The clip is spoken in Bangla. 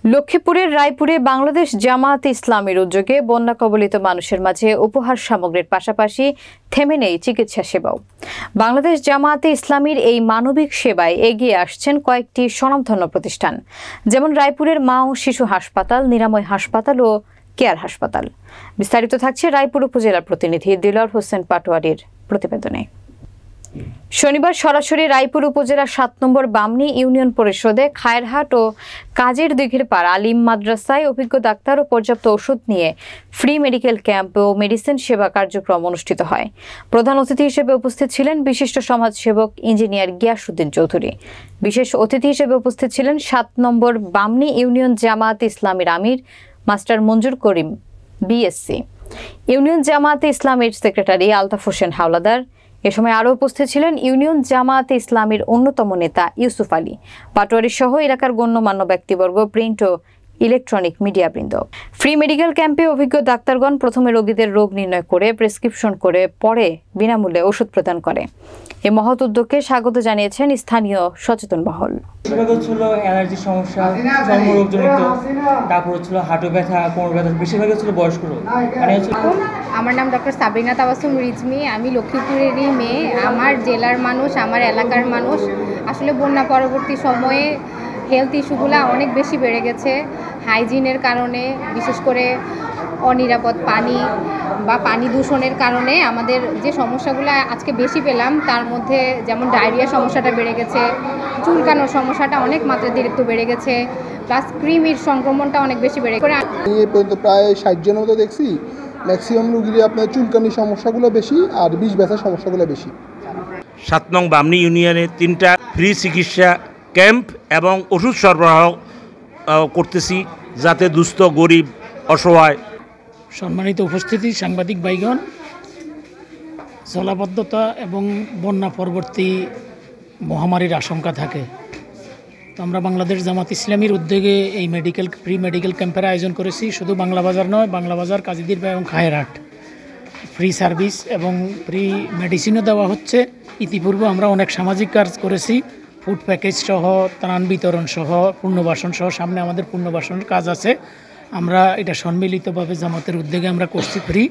লক্ষ্মীপুরের রায়পুরে বাংলাদেশ জামায়াতে ইসলামীর উদ্যোগে বন্যা কবলিত মানুষের মাঝে উপহার সামগ্রীর পাশাপাশি থেমে নেই চিকিৎসা সেবাও। বাংলাদেশ জামায়াতে ইসলামীর এই মানবিক সেবায় এগিয়ে আসছেন কয়েকটি স্বনামধন্য প্রতিষ্ঠান, যেমন রায়পুরের মা ও শিশু হাসপাতাল, নিরাময় হাসপাতাল ও কেয়ার হাসপাতাল। বিস্তারিত থাকছে রায়পুর উপজেলার প্রতিনিধি দিলওয়ার হোসেন পাটোয়ারির প্রতিবেদনে। শনিবার সরাসরি রায়পুর উপজেলার ৭ নম্বর বামনী ইউনিয়ন পরিষদে খায়েরহাট ও কাজের দিঘির পাড় আলিম মাদ্রাসায় অভিজ্ঞ ডাক্তার ও পর্যাপ্ত ওষুধ নিয়ে ফ্রি মেডিকেল ক্যাম্প ও মেডিসিন সেবা কার্যক্রম অনুষ্ঠিত হয়। প্রধান অতিথি হিসেবে উপস্থিত ছিলেন বিশিষ্ট সমাজসেবক ইঞ্জিনিয়ার গিয়াসউদ্দিন চৌধুরী। বিশেষ অতিথি হিসেবে উপস্থিত ছিলেন ৭ নম্বর বামনী ইউনিয়ন জামায়াতে ইসলামীর আমির মাস্টার মঞ্জুর করিম বিএসসি, ইউনিয়ন জামায়াতে ইসলামীর সেক্রেটারি আলতাফ হোসেন হাওলাদার। এ সময় আরও উপস্থিত ছিলেন ইউনিয়ন জামায়াতে ইসলামীর অন্যতম নেতা ইউসুফ আলী পাটোয়ারি সহ এলাকার গণ্যমান্য ব্যক্তিবর্গ, প্রিন্ট ও ইলেকট্রনিক মিডিয়াবৃন্দ। ফ্রি মেডিকেল ক্যাম্পে অভিজ্ঞ ডাক্তারগণ প্রথমে রোগীদের রোগ নির্ণয় করে প্রেসক্রিপশন করে পরে বিনামূল্যে ওষুধ প্রদান করে। এ মহৎ উদ্যোগকে স্বাগত জানিয়েছেন স্থানীয় সচেতন মহল। ছিল অ্যালার্জি সমস্যা, চর্মরোগজনিত, তারপর ছিল হাঁটু ব্যথা, কোমর ব্যথা, বেশিরভাগই ছিল বয়স্ক রোগ। আমার নাম ডক্টর সাবরিনা তাবাসসুম রিজমি। আমি লক্ষ্মীপুরেরই মেয়ে। আমার জেলার মানুষ, আমার এলাকার মানুষ আসলে বন্যা পরবর্তী সময়ে হেলথ ইস্যুগুলো অনেক বেশি বেড়ে গেছে। হাইজিনের কারণে, বিশেষ করে অনিরাপদ পানি বা পানি দূষণের কারণে আমাদের যে সমস্যাগুলো আজকে বেশি পেলাম, তার মধ্যে যেমন ডায়রিয়া সমস্যাটা বেড়ে গেছে, চুলকানোর সমস্যাটা অনেক মাত্রাতিরিক্ত বেড়ে গেছে, প্লাস কৃমির সংক্রমণটা অনেক বেশি বেড়ে গেছে। এই পর্যন্ত প্রায় ৬০ জনের মতো দেখছি। ম্যাক্সিমাম রোগীর আপনার চুলকানির সমস্যাগুলো বেশি আর বিষ ব্যথার সমস্যাগুলো বেশি। ৭ নং বামনী ইউনিয়নে ৩টা ফ্রি চিকিৎসা ক্যাম্প এবং ওষুধ সরবরাহ করতেছি, যাতে দুস্থ, গরিব, অসহায়। সম্মানিত উপস্থিতি, সাংবাদিক ভাইগণ, জলাবদ্ধতা এবং বন্যা পরবর্তী মহামারীর আশঙ্কা থাকে, তো আমরা বাংলাদেশ জামাত ইসলামীর উদ্যোগে এই ফ্রি মেডিকেল ক্যাম্পের আয়োজন করেছি। শুধু বাংলা বাজার নয়, বাংলা বাজার, কাজীদির এবং খায়েরহাট ফ্রি সার্ভিস এবং ফ্রি মেডিসিনও দেওয়া হচ্ছে। ইতিপূর্বে আমরা অনেক সামাজিক কাজ করেছি, ফুড প্যাকেজ সহ, ত্রাণ বিতরণ সহ, পুনর্বাসন সহ। সামনে আমাদের পুনর্বাসনের কাজ আছে। আমরা এটা সম্মিলিতভাবে জামাতের উদ্যোগে আমরা করছি ফ্রি।